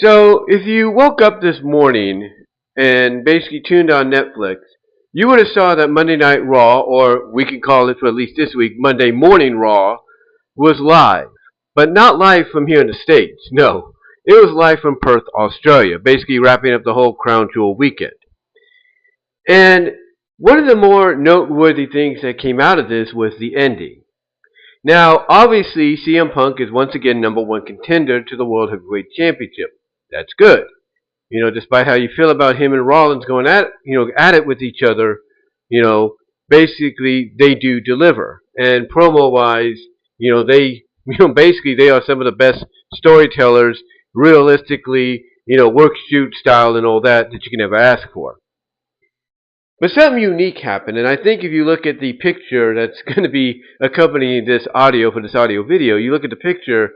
So, if you woke up this morning and basically tuned on Netflix, you would have saw that Monday Night Raw, or we can call it for at least this week, Monday Morning Raw, was live. But not live from here in the States, no. It was live from Perth, Australia, basically wrapping up the whole Crown Jewel weekend. And one of the more noteworthy things that came out of this was the ending. Now, obviously, CM Punk is once again #1 contender to the World Heavyweight Championship. That's good. Despite how you feel about him and Rollins going at it with each other, basically they do deliver. And promo-wise, they, basically they are some of the best storytellers, realistically, work shoot style and all that you can ever ask for. But something unique happened, and I think if you look at the picture that's going to be accompanying this audio for this audio video, you look at the picture,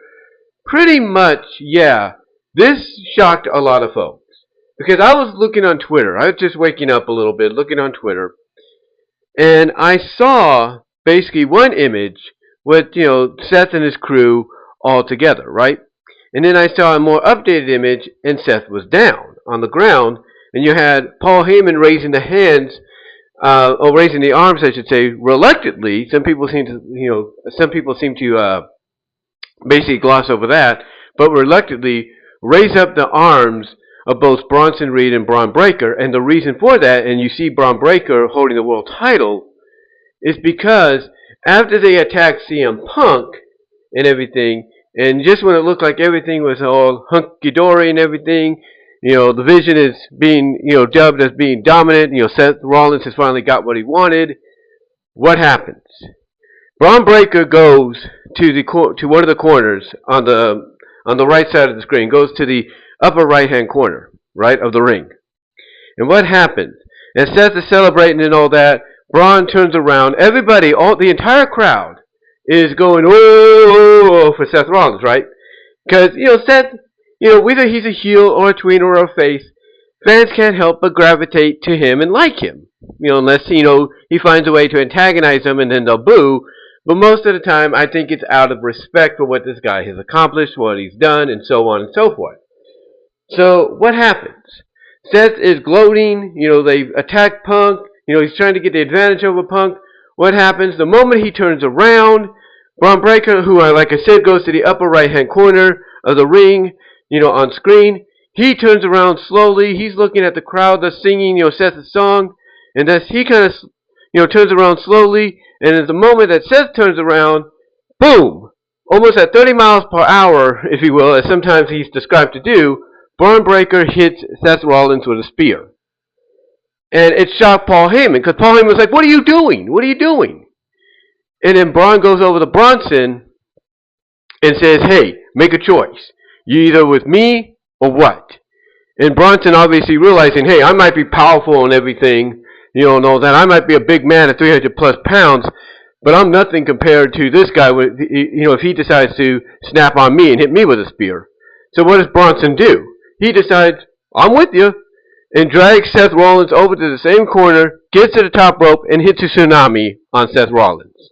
pretty much, yeah, this shocked a lot of folks. Because I was looking on Twitter, I was just waking up a little bit, looking on Twitter, and I saw basically one image with, Seth and his crew all together, right? And then I saw a more updated image, and Seth was down on the ground, and you had Paul Heyman raising the hands, or raising the arms, I should say, reluctantly. Some people seem to, basically gloss over that, but reluctantly raise up the arms of both Bronson Reed and Braun Breaker. And the reason for that, and you see Braun Breaker holding the world title, is because after they attacked CM Punk and everything, and just when it looked like everything was all hunky-dory and everything, the Vision is being, dubbed as being dominant. Seth Rollins has finally got what he wanted. What happens? Braun Breaker goes to one of the corners on the right side of the screen. Goes to the upper right-hand corner, right, of the ring. And what happens? As Seth is celebrating and all that, Braun turns around. Everybody, the entire crowd, is going whoa for Seth Rollins, right? Because Seth. Whether he's a heel or a tween or a face, fans can't help but gravitate to him and like him. Unless, he finds a way to antagonize them and then they'll boo. But most of the time, I think it's out of respect for what this guy has accomplished, what he's done, and so on and so forth. So, what happens? Seth is gloating. They've attacked Punk. He's trying to get the advantage over Punk. What happens? The moment he turns around, Braun Breaker, who, like I said, goes to the upper right-hand corner of the ring, on screen. He turns around slowly. He's looking at the crowd that's singing, Seth's song. And as he kind of, turns around slowly. And at the moment that Seth turns around, boom! Almost at 30 miles per hour, if you will, as sometimes he's described to do, Braun Breaker hits Seth Rollins with a spear. And it shocked Paul Heyman, because Paul Heyman was like, "What are you doing? What are you doing?" And then Braun goes over to Bronson and says, "Hey, make a choice. You either with me or what?" And Bronson obviously realizing, hey, I might be powerful and everything, and all that. I might be a big man at 300 plus pounds, but I'm nothing compared to this guy. If he decides to snap on me and hit me with a spear. So what does Bronson do? He decides, I'm with you, and drags Seth Rollins over to the same corner, gets to the top rope, and hits a tsunami on Seth Rollins.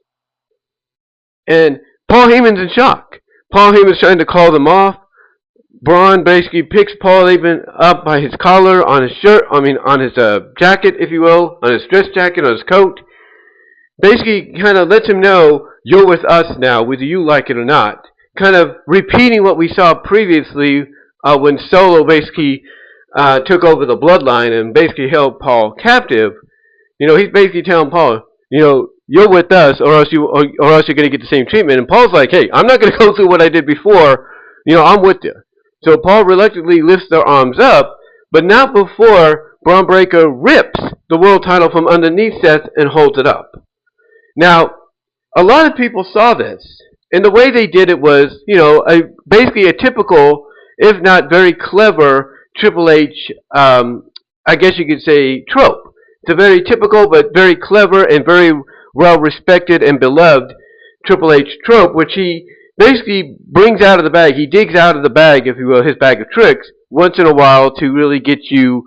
And Paul Heyman's in shock. Paul Heyman's trying to call them off. Braun basically picks Paul Heyman up by his collar on his shirt, on his jacket, if you will, on his dress jacket, on his coat. Basically kind of lets him know, you're with us now, whether you like it or not. Kind of repeating what we saw previously when Solo basically took over the bloodline and basically held Paul captive. He's basically telling Paul, you're with us or else you're going to get the same treatment. And Paul's like, hey, I'm not going to go through what I did before. I'm with you. So Paul reluctantly lifts their arms up, but not before Braun Breaker rips the world title from underneath Seth and holds it up. Now, a lot of people saw this, and the way they did it was, basically a typical, if not very clever, Triple H, I guess you could say, trope. It's a very typical but very clever and very well respected and beloved Triple H trope, which he basically brings out of the bag. He digs out of the bag, if you will, his bag of tricks, once in a while to really get you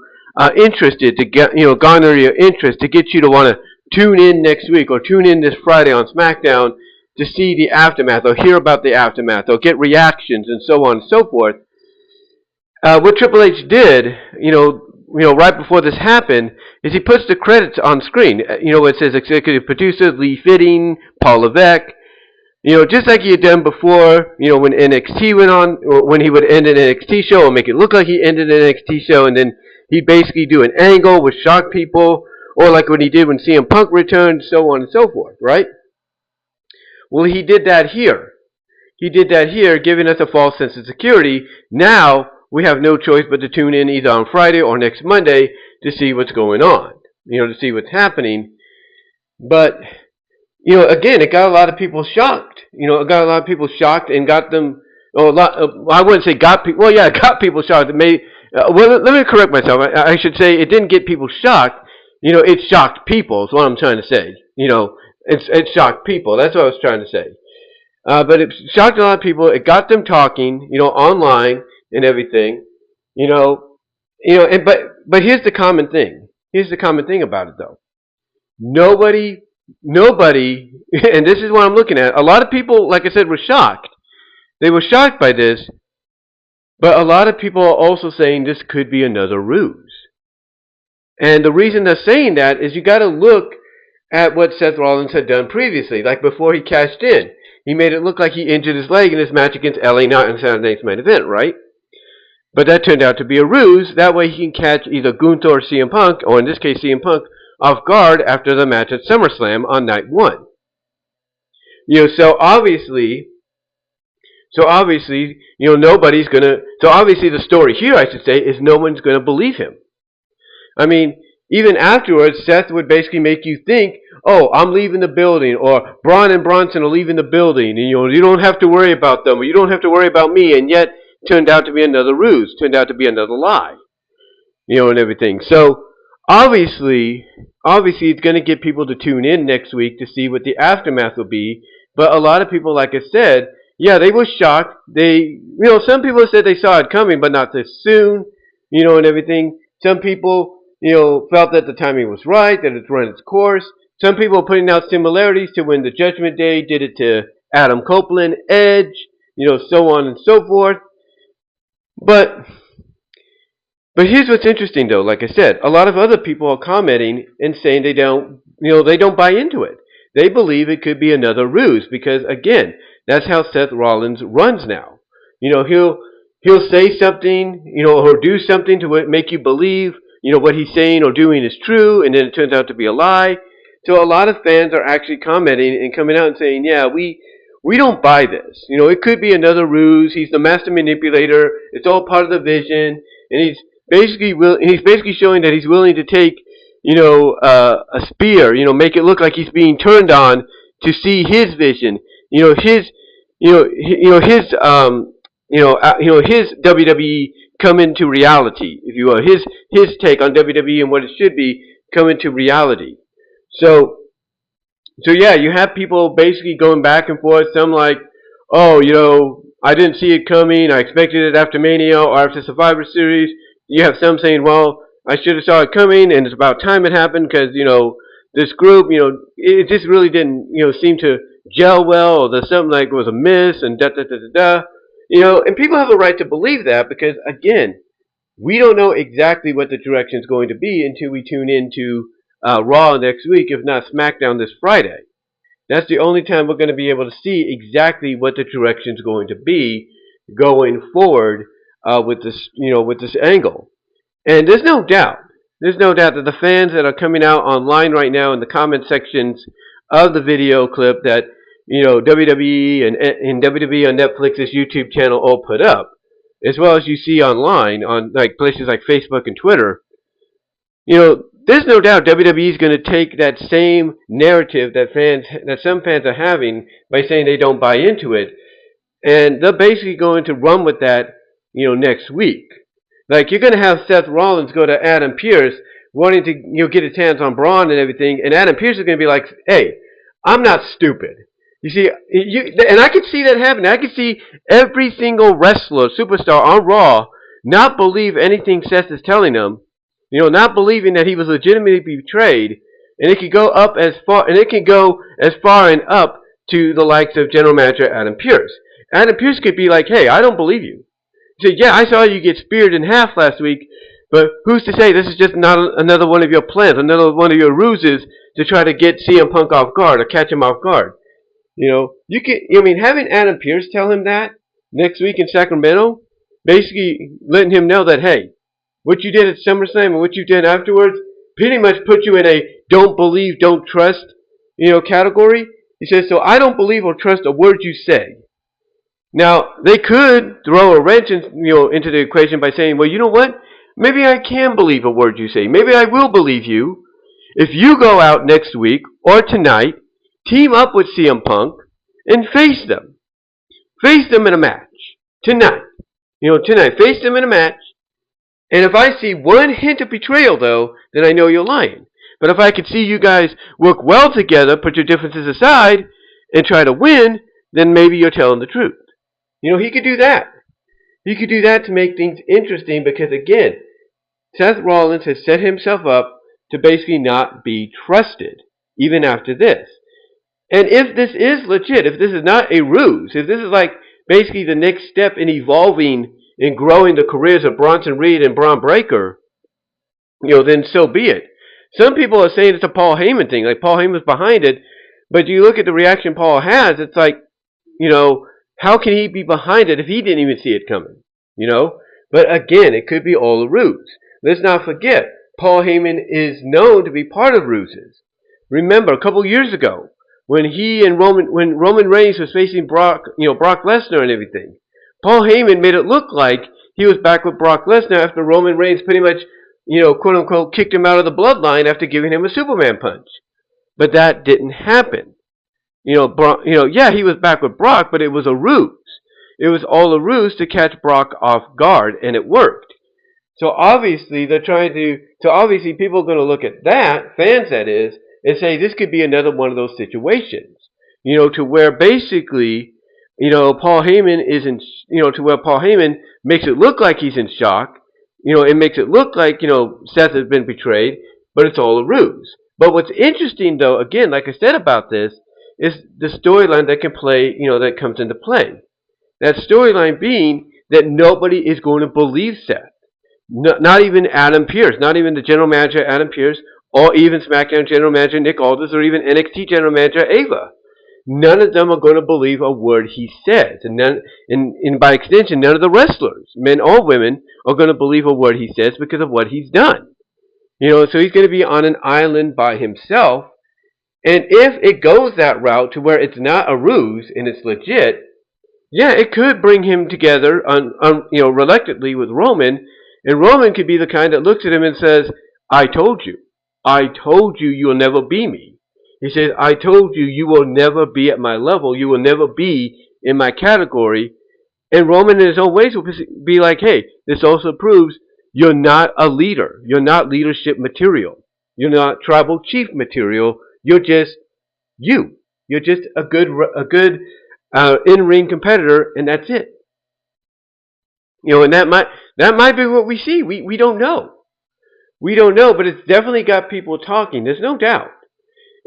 interested, to get, garner your interest, to get you to want to tune in next week or tune in this Friday on SmackDown to see the aftermath or hear about the aftermath or get reactions and so on and so forth. what Triple H did, right before this happened, is he puts the credits on screen. It says executive producer Lee Fitting, Paul Levesque. Just like he had done before, when NXT went on, or when he would end an NXT show or make it look like he ended an NXT show, and then he'd basically do an angle with shock people, or like when he did when CM Punk returned, so on and so forth, right? Well, he did that here. He did that here, giving us a false sense of security. Now, we have no choice but to tune in either on Friday or next Monday to see what's going on, to see what's happening. But again, it got a lot of people shocked. It got a lot of people shocked and got them. I wouldn't say got people. Well, yeah, it got people shocked. It may. Well, let me correct myself. I should say it didn't get people shocked. It shocked people. Is what I'm trying to say. It shocked people. That's what I was trying to say. But it shocked a lot of people. It got them talking. Online and everything. But here's the common thing. Here's the common thing about it, though. Nobody, and this is what I'm looking at. A lot of people, like I said, were shocked. They were shocked by this, but a lot of people are also saying this could be another ruse. And the reason they're saying that is you got to look at what Seth Rollins had done previously, like before he cashed in. He made it look like he injured his leg in his match against LA Knight in Saturday Night's Main Event, right? But that turned out to be a ruse. That way he can catch either Gunther or CM Punk, or in this case CM Punk, off guard after the match at SummerSlam on night 1. So obviously, nobody's gonna. So obviously, the story here, I should say, is no one's gonna believe him. I mean, even afterwards, Seth would basically make you think, "Oh, I'm leaving the building," or "Braun and Bronson are leaving the building," and you don't have to worry about them, or you don't have to worry about me, and yet turned out to be another ruse, turned out to be another lie, and everything. So obviously, it's going to get people to tune in next week to see what the aftermath will be. But a lot of people, like I said, yeah, they were shocked. They, some people said they saw it coming, but not this soon, and everything. Some people, felt that the timing was right, that it's run its course. Some people are putting out similarities to when the Judgment Day did it to Adam Copeland, Edge, so on and so forth. But here's what's interesting, though. Like I said, a lot of other people are commenting and saying they don't buy into it. They believe it could be another ruse because, again, that's how Seth Rollins runs now. He'll say something, or do something to make you believe, what he's saying or doing is true, and then it turns out to be a lie. So a lot of fans are actually commenting and coming out and saying, yeah, we don't buy this. It could be another ruse. He's the master manipulator. It's all part of the vision, and he's basically showing that he's willing to take, a spear, make it look like he's being turned on to see his vision, his WWE come into reality, if you will, his take on WWE and what it should be come into reality. So yeah, you have people basically going back and forth. Some like, oh, I didn't see it coming. I expected it after Mania or after Survivor Series. You have some saying, well, I should have saw it coming, and it's about time it happened because, this group, it just really didn't, seem to gel well, or there's something like it was a miss, and da-da-da-da-da. And people have a right to believe that because, again, we don't know exactly what the direction is going to be until we tune into Raw next week, if not SmackDown this Friday. That's the only time we're going to be able to see exactly what the direction is going to be going forward with this angle. And there's no doubt that the fans that are coming out online right now in the comment sections of the video clip that WWE and WWE on Netflix's YouTube channel all put up, as well as you see online on like places like Facebook and Twitter, there's no doubt WWE is going to take that same narrative that some fans are having by saying they don't buy into it, and they're basically going to run with that, next week. Like, you're going to have Seth Rollins go to Adam Pearce wanting to get his hands on Braun and everything, and Adam Pearce is going to be like, hey, I'm not stupid. You see, and I could see that happening. I could see every single wrestler, superstar on Raw not believe anything Seth is telling them, not believing that he was legitimately betrayed, and it could go as far and up to the likes of General Manager Adam Pearce. Adam Pearce could be like, hey, I don't believe you. He said, yeah, I saw you get speared in half last week, but who's to say this is just not another one of your plans, another one of your ruses to try to get CM Punk off guard or catch him off guard? You can. I mean, having Adam Pearce tell him that next week in Sacramento, basically letting him know that, hey, what you did at SummerSlam and what you did afterwards pretty much put you in a don't believe, don't trust, category. He says, so I don't believe or trust a word you say. Now, they could throw a wrench into the equation by saying, well, you know what? Maybe I can believe a word you say. Maybe I will believe you if you go out next week or tonight, team up with CM Punk, and face them. Face them in a match. Tonight. Tonight. Face them in a match. And if I see one hint of betrayal, though, then I know you're lying. But if I could see you guys work well together, put your differences aside, and try to win, then maybe you're telling the truth. He could do that. He could do that to make things interesting because, again, Seth Rollins has set himself up to basically not be trusted, even after this. And if this is legit, if this is not a ruse, if this is like basically the next step in evolving and growing the careers of Bronson Reed and Braun Breaker, then so be it. Some people are saying it's a Paul Heyman thing, like Paul Heyman's behind it, but you look at the reaction Paul has, it's like, how can he be behind it if he didn't even see it coming? But again, it could be all a ruse. Let's not forget, Paul Heyman is known to be part of ruses. Remember, a couple years ago, when Roman Reigns was facing Brock Lesnar and everything, Paul Heyman made it look like he was back with Brock Lesnar after Roman Reigns pretty much, quote unquote, kicked him out of the bloodline after giving him a Superman punch. But that didn't happen. Yeah, he was back with Brock, but it was a ruse. It was all a ruse to catch Brock off guard, and it worked. So obviously obviously people are going to look at that, fans that is, and say this could be another one of those situations. To where basically, Paul Heyman to where Paul Heyman makes it look like he's in shock. It makes it look like, Seth has been betrayed, but it's all a ruse. But what's interesting, though, again, like I said about this, is the storyline that can play, that comes into play. That storyline being that nobody is going to believe Seth. Not even Adam Pearce, not even the general manager Adam Pearce, or even SmackDown general manager Nick Aldis, or even NXT general manager Ava. None of them are going to believe a word he says. And by extension, none of the wrestlers, men or women, are going to believe a word he says because of what he's done. So he's going to be on an island by himself. And if it goes that route to where it's not a ruse and it's legit, yeah, it could bring him together, reluctantly with Roman. And Roman could be the kind that looks at him and says, I told you. I told you you'll never be me. He says, I told you you will never be at my level. You will never be in my category. And Roman in his own ways will be like, hey, this also proves you're not a leader. You're not leadership material. You're not tribal chief material. You're just you. You're just a good in-ring competitor, and that's it. And that might be what we see. We don't know. We don't know, but it's definitely got people talking. There's no doubt.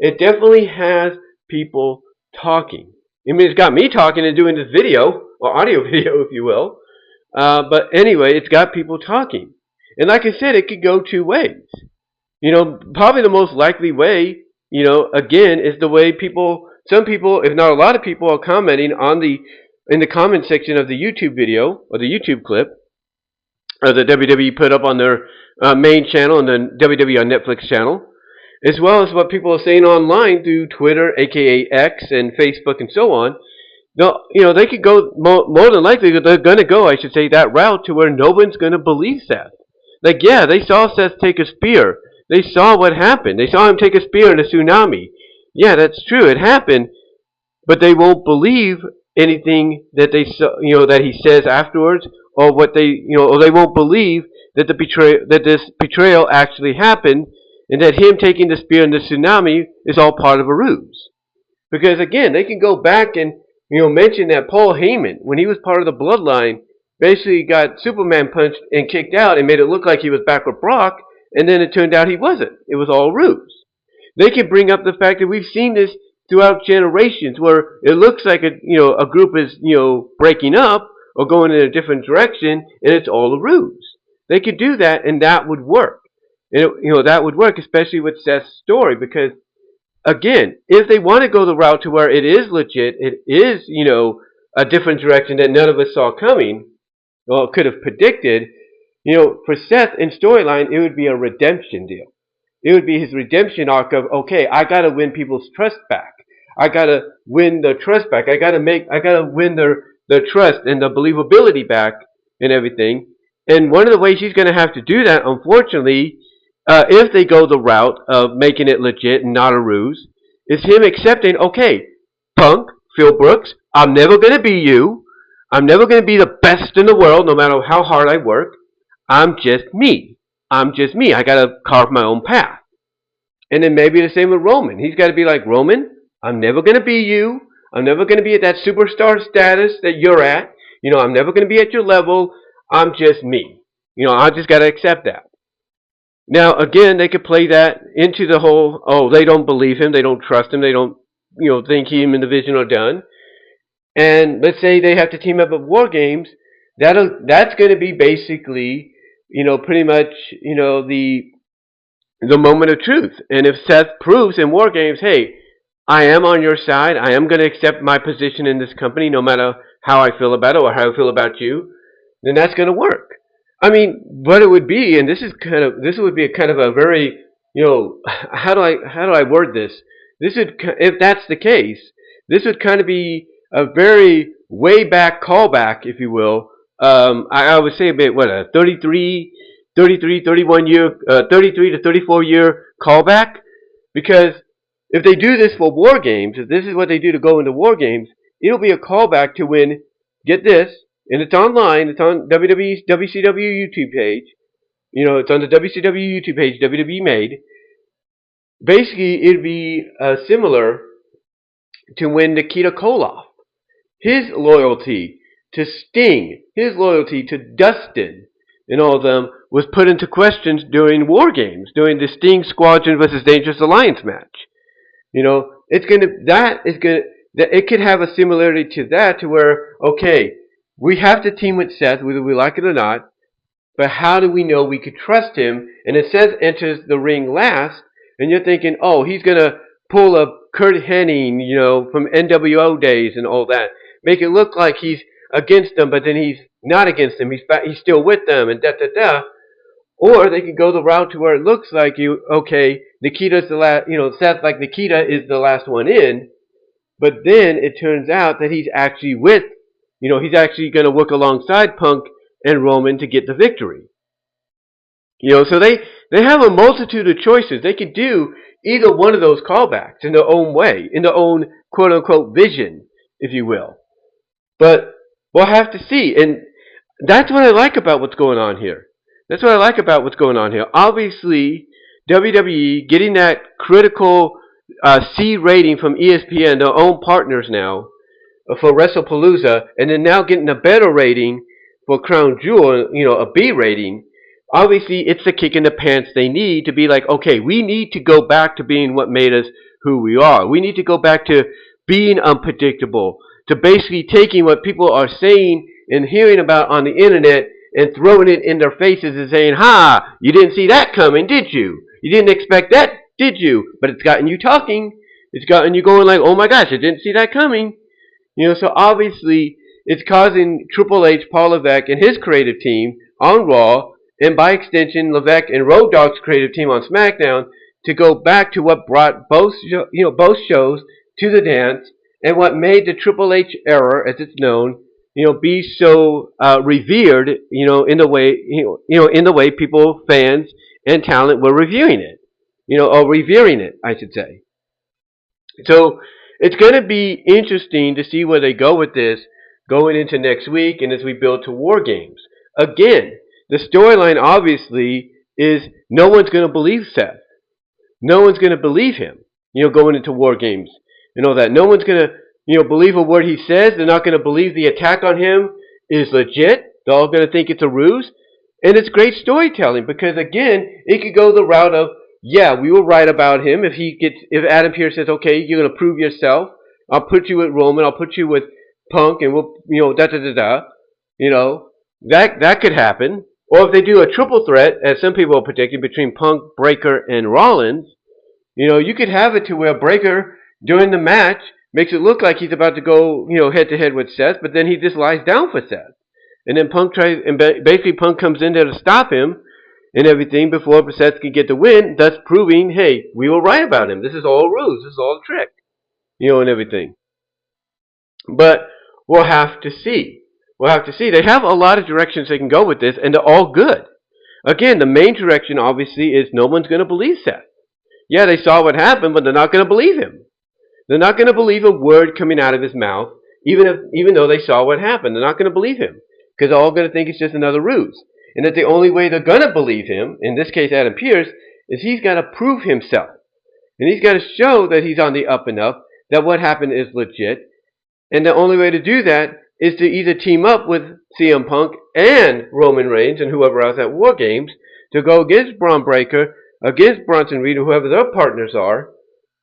It definitely has people talking. I mean, it's got me talking and doing this video, or audio video, if you will. But anyway, it's got people talking. And like I said, it could go two ways. Probably the most likely way, again, is the way some people, if not a lot of people, are commenting in the comment section of the YouTube video, or the YouTube clip, or the WWE put up on their main channel and the WWE on Netflix channel, as well as what people are saying online through Twitter, aka X, and Facebook, and so on. They could go, more than likely, they're going to go, I should say, that route to where no one's going to believe Seth. Like, yeah, they saw Seth take a spear. They saw what happened. They saw him take a spear in a tsunami. Yeah, that's true. It happened. But they won't believe anything that they saw, that he says afterwards, or what or they won't believe that this betrayal actually happened, and that him taking the spear in the tsunami is all part of a ruse. Because again, they can go back and mention that Paul Heyman, when he was part of the Bloodline, basically got Superman punched and kicked out and made it look like he was back with Brock, and then it turned out he wasn't. It was all ruse. They can bring up the fact that we've seen this throughout generations, where it looks like a group is breaking up, or going in a different direction, and it's all a ruse. They could do that, and that would work. And that would work, especially with Seth's story, because again, if they want to go the route to where it is legit, it is, a different direction that none of us saw coming, or could have predicted, for Seth in storyline, it would be a redemption deal. It would be his redemption arc of, okay, I gotta win people's trust back. I gotta win the trust back. I gotta win their trust and the believability back and everything. And one of the ways he's gonna have to do that, unfortunately, if they go the route of making it legit and not a ruse, is him accepting, okay, Punk, Phil Brooks, I'm never gonna be you. I'm never gonna be the best in the world, no matter how hard I work. I'm just me. I'm just me. I gotta carve my own path. And then maybe the same with Roman. He's gotta be like, Roman, I'm never gonna be you. I'm never gonna be at that superstar status that you're at. I'm never gonna be at your level. I'm just me. I just gotta accept that. Now, again, they could play that into the whole, oh, they don't believe him, they don't trust him, they don't, think him and the Vision are done. And let's say they have to team up at War Games. That's going to be basically, pretty much, the moment of truth. And if Seth proves in War Games, hey, I am on your side, I am going to accept my position in this company, no matter how I feel about it or how I feel about you, then that's going to work. I mean, what it would be, and this would be a kind of a very, how do I word this? If that's the case, this would kind of be a very way back callback, if you will. I would say about a 33 to 34 year callback, because if they do this for War Games, if this is what they do to go into War Games, it'll be a callback to when, get this, and it's online, it's on WCW YouTube page, it's on the WCW YouTube page, WWE made. Basically, it'd be similar to when Nikita Koloff, his loyalty to Sting, his loyalty to Dustin, and all of them was put into questions during War Games, during the Sting Squadron versus Dangerous Alliance match. It could have a similarity to that, to where, okay, we have to team with Seth, whether we like it or not, but how do we know we could trust him? And if Seth enters the ring last, and you're thinking, oh, he's going to pull a Kurt Hennig, from NWO days and all that. Make it look like he's against them, but then he's not against them. He's still with them, and da-da-da. Or they could go the route to where it looks like Nikita's the last, Seth, like Nikita is the last one in, but then it turns out that he's actually he's actually going to work alongside Punk and Roman to get the victory. So they have a multitude of choices. They could do either one of those callbacks in their own way, in their own quote-unquote vision, if you will. But we'll have to see. And that's what I like about what's going on here. Obviously, WWE getting that critical C rating from ESPN, their own partners now, for WrestlePalooza, and then now getting a better rating for Crown Jewel, a B rating. Obviously, it's the kick in the pants they need to be like, okay, we need to go back to being what made us who we are. We need to go back to being unpredictable, to basically taking what people are saying and hearing about on the internet and throwing it in their faces and saying, ha, you didn't see that coming, did you? You didn't expect that, did you? But it's gotten you talking. It's gotten you going like, oh my gosh, I didn't see that coming. So obviously, it's causing Triple H, Paul Levesque, and his creative team on Raw, and by extension, Levesque and Road Dogg's creative team on SmackDown, to go back to what brought both shows to the dance, and what made the Triple H era, as it's known, be so revered, in the way people, fans, and talent were reviewing it, or revering it, I should say. So it's going to be interesting to see where they go with this going into next week, and as we build to War Games. Again, the storyline obviously is no one's going to believe Seth. No one's going to believe him, going into War Games and all that. No one's going to, believe a word he says. They're not going to believe the attack on him is legit. They're all going to think it's a ruse. And it's great storytelling because, again, it could go the route of, yeah, we were right about him. If Adam Pearce says, okay, you're going to prove yourself. I'll put you with Roman. I'll put you with Punk, and we'll, da-da-da-da. You know, that could happen. Or if they do a triple threat, as some people are predicting, between Punk, Breaker, and Rollins, you could have it to where Breaker during the match makes it look like he's about to go, head to head with Seth, but then he just lies down for Seth, and then Punk tries, and basically Punk comes in there to stop him and everything before Seth can get the win, thus proving, hey, we were right about him. This is all a ruse. This is all a trick, and everything. But we'll have to see. We'll have to see. They have a lot of directions they can go with this, and they're all good. Again, the main direction, obviously, is no one's going to believe Seth. Yeah, they saw what happened, but they're not going to believe him. They're not going to believe a word coming out of his mouth, even though they saw what happened. They're not going to believe him, because they're all going to think it's just another ruse. And that the only way they're going to believe him, in this case Adam Pearce, is he's got to prove himself. And he's got to show that he's on the up and up, that what happened is legit. And the only way to do that is to either team up with CM Punk and Roman Reigns and whoever else at War Games to go against Braun Breaker, against Bronson Reed, or whoever their partners are,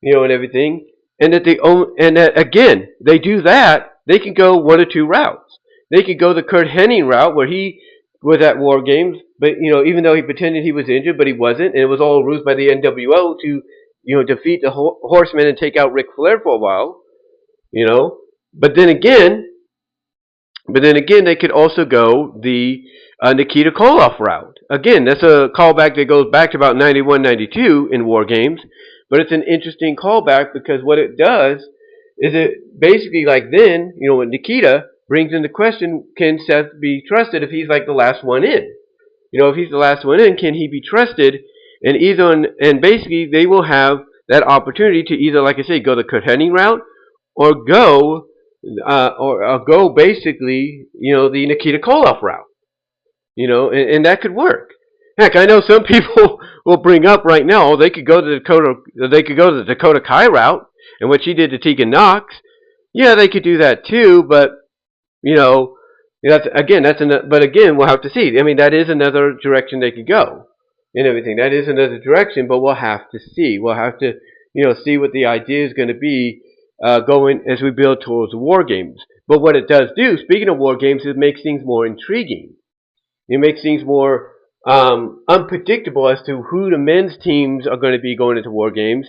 and everything. And that again, they do that, they can go one or two routes. They could go the Kurt Hennig route where he was at War Games, but even though he pretended he was injured, but he wasn't, and it was all a ruse by the NWO to defeat the Horsemen and take out Ric Flair for a while, But then again, they could also go the Nikita Koloff route. Again, that's a callback that goes back to about 91, 92 in War Games. But it's an interesting callback because what it does is it basically, like then, when Nikita brings into question, can Seth be trusted if he's like the last one in? If he's the last one in, can he be trusted? And basically they will have that opportunity to either, like I say, go the Kurt Hennig route or go basically, the Nikita Koloff route. And that could work. Heck, I know some people will bring up right now, they could go to the Dakota Kai route, and what she did to Tegan Knox. Yeah, they could do that too, but but again, we'll have to see. I mean, that is another direction they could go, and everything. That is another direction, but we'll have to see. We'll have to, see what the idea is going to be going as we build towards the War Games. But what it does do, speaking of War Games, it makes things more intriguing. It makes things more unpredictable as to who the men's teams are going to be going into War Games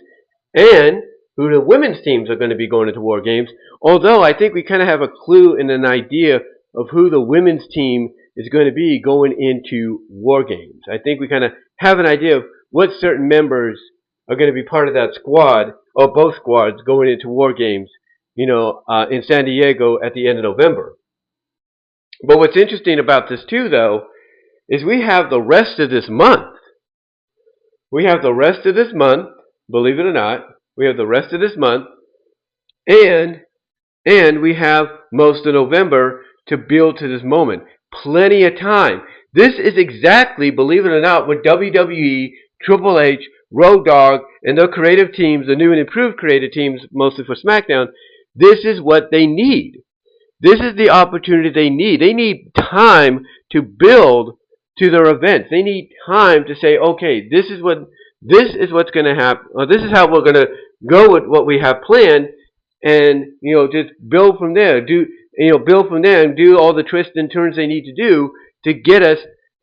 and who the women's teams are going to be going into War Games. Although I think we kind of have a clue and an idea of who the women's team is going to be going into War Games. I think we kind of have an idea of what certain members are going to be part of that squad, or both squads, going into War Games, in San Diego at the end of November. But what's interesting about this too, though, is we have the rest of this month. We have the rest of this month, believe it or not, we have the rest of this month, and we have most of November to build to this moment. Plenty of time. This is exactly, believe it or not, what WWE, Triple H, Road Dogg, and their creative teams, the new and improved creative teams, mostly for SmackDown, this is what they need. This is the opportunity they need. They need time to build to their events. They need time to say, okay, this is what's going to happen, or this is how we're going to go with what we have planned, and just build from there. Build from there and do all the twists and turns they need to do to get us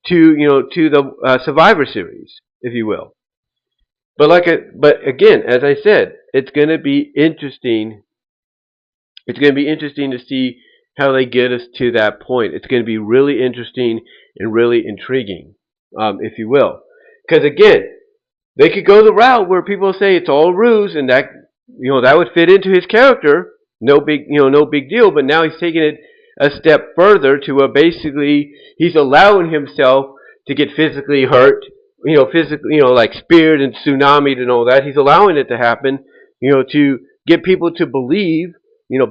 to the Survivor Series, if you will. But again, as I said, it's going to be interesting. It's going to be interesting to see how they get us to that point. It's going to be really interesting and really intriguing, if you will. Because again, they could go the route where people say it's all ruse, and that that would fit into his character. No big deal. But now he's taking it a step further to where basically he's allowing himself to get physically hurt. Physically, like speared and tsunamied and all that. He's allowing it to happen. To get people to believe.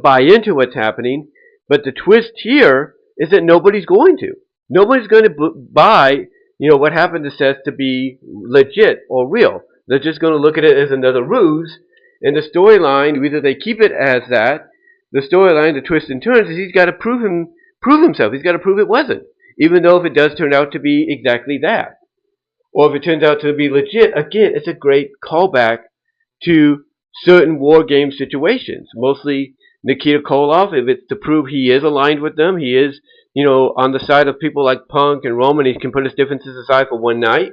Buy into what's happening. But the twist here is that nobody's going to. Nobody's going to buy, what happened to Seth to be legit or real. They're just going to look at it as another ruse. And the storyline, either they keep it as that, the storyline, the twist and turns, is he's got to prove himself. He's got to prove it wasn't. Even though if it does turn out to be exactly that. Or if it turns out to be legit, again, it's a great callback to certain War Game situations. Mostly Nikita Koloff, if it's to prove he is aligned with them, he is, on the side of people like Punk and Roman, he can put his differences aside for one night.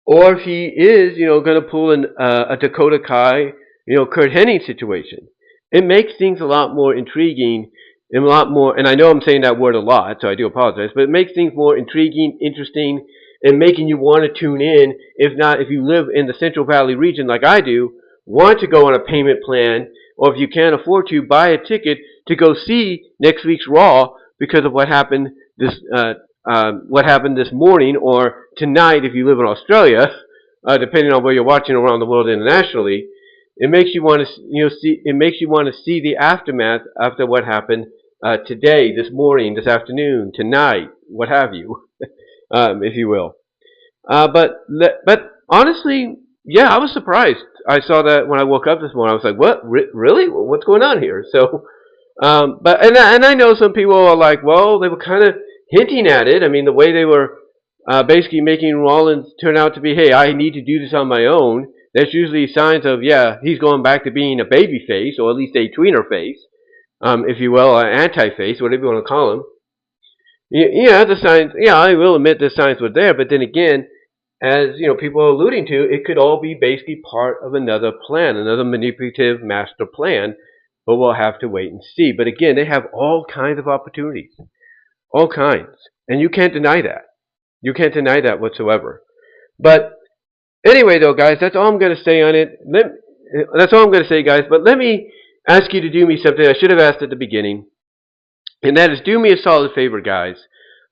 Or if he is, going to pull a Dakota Kai, Kurt Hennig situation. It makes things a lot more intriguing and a lot more, and I know I'm saying that word a lot, so I do apologize, but it makes things more intriguing, interesting, and making you want to tune in. If not, if you live in the Central Valley region like I do, want to go on a payment plan, or if you can't afford to, buy a ticket to go see next week's Raw because of what happened this morning or tonight if you live in Australia, depending on where you're watching around the world internationally. It makes you want to see. It makes you want to see the aftermath after what happened today, this morning, this afternoon, tonight, what have you, if you will. But honestly, yeah, I was surprised. I saw that when I woke up this morning. I was like, "What? Really? What's going on here?" So, but I know some people are like, "Well, they were kind of hinting at it." I mean, the way they were basically making Rollins turn out to be, "Hey, I need to do this on my own." That's usually signs of, yeah, he's going back to being a baby face, or at least a tweener face, if you will, an anti-face, whatever you want to call him. Yeah, the signs. Yeah, I will admit the signs were there, but then again, as people are alluding to, it could all be basically part of another plan, another manipulative master plan. But we'll have to wait and see. But again, they have all kinds of opportunities, all kinds, and you can't deny that. You can't deny that whatsoever. But anyway, though, guys, that's all I'm going to say on it. That's all I'm going to say, guys. But let me ask you to do me something I should have asked at the beginning. And that is, do me a solid favor, guys.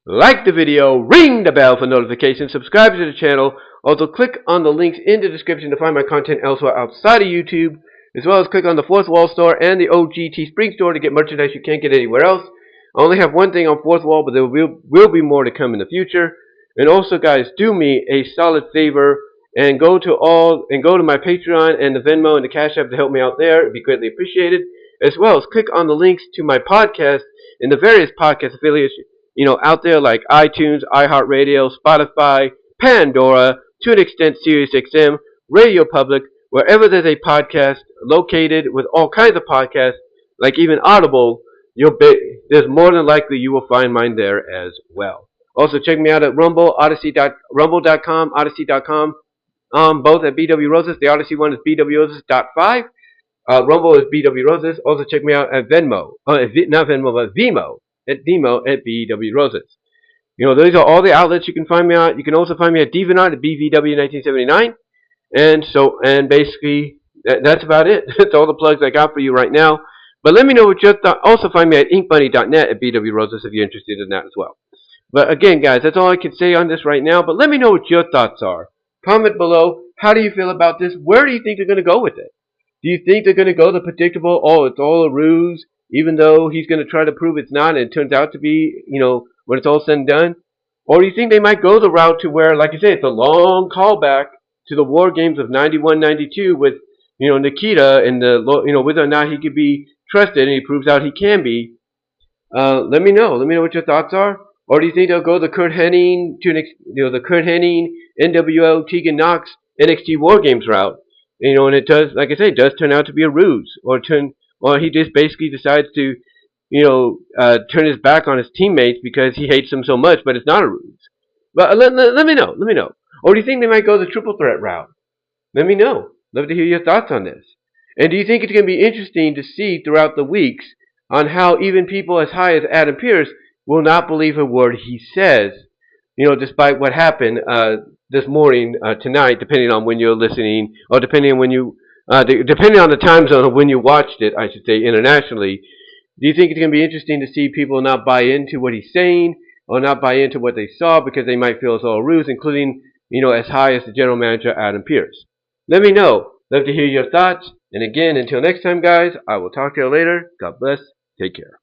Like the video, ring the bell for notifications, subscribe to the channel. Also, click on the links in the description to find my content elsewhere outside of YouTube. As well as click on the Fourth Wall store and the OG Teespring store to get merchandise you can't get anywhere else. I only have one thing on Fourth Wall, but there will be more to come in the future. And also, guys, do me a solid favor and go to my Patreon and the Venmo and the Cash App to help me out there. It'd be greatly appreciated. As well as click on the links to my podcast and the various podcast affiliates, out there like iTunes, iHeartRadio, Spotify, Pandora, to an extent SiriusXM, Radio Public, wherever there's a podcast located with all kinds of podcasts, like even Audible, there's more than likely you will find mine there as well. Also, check me out at Rumble, Rumble.com, Odyssey.com, both at BW Roses. The Odyssey one is BWRoses.5. Rumble is BW Roses. Also, check me out at Venmo. Not Venmo, but Vimo. At BW Roses. Those are all the outlets you can find me at. You can also find me at DeviantArt at BVW1979. And basically, that's about it. That's all the plugs I got for you right now. But let me know what your thoughts. Also find me at inkbunny.net at BW Roses if you're interested in that as well. But again, guys, that's all I can say on this right now. But let me know what your thoughts are. Comment below. How do you feel about this? Where do you think they're going to go with it? Do you think they're going to go the predictable, it's all a ruse, even though he's going to try to prove it's not, and it turns out to be, when it's all said and done? Or do you think they might go the route to where, like I say, it's a long callback to the War Games of 91-92 with, Nikita and whether or not he could be trusted, and he proves out he can be? Let me know. Let me know what your thoughts are. Or do you think they'll go the Kurt Hennig, NWO, Tegan Knox, NXT War Games route? And it does, like I say, does turn out to be a ruse, or he just basically decides to, turn his back on his teammates because he hates them so much, but it's not a ruse. But let me know. Let me know. Or do you think they might go the triple threat route? Let me know. Love to hear your thoughts on this. And do you think it's going to be interesting to see throughout the weeks on how even people as high as Adam Pearce will not believe a word he says, despite what happened this morning, tonight, depending on when you're listening, or depending on depending on the time zone of when you watched it, I should say, internationally. Do you think it's going to be interesting to see people not buy into what he's saying, or not buy into what they saw because they might feel it's all a ruse, including, as high as the general manager, Adam Pearce? Let me know. Love to hear your thoughts. And again, until next time, guys, I will talk to you later. God bless. Take care.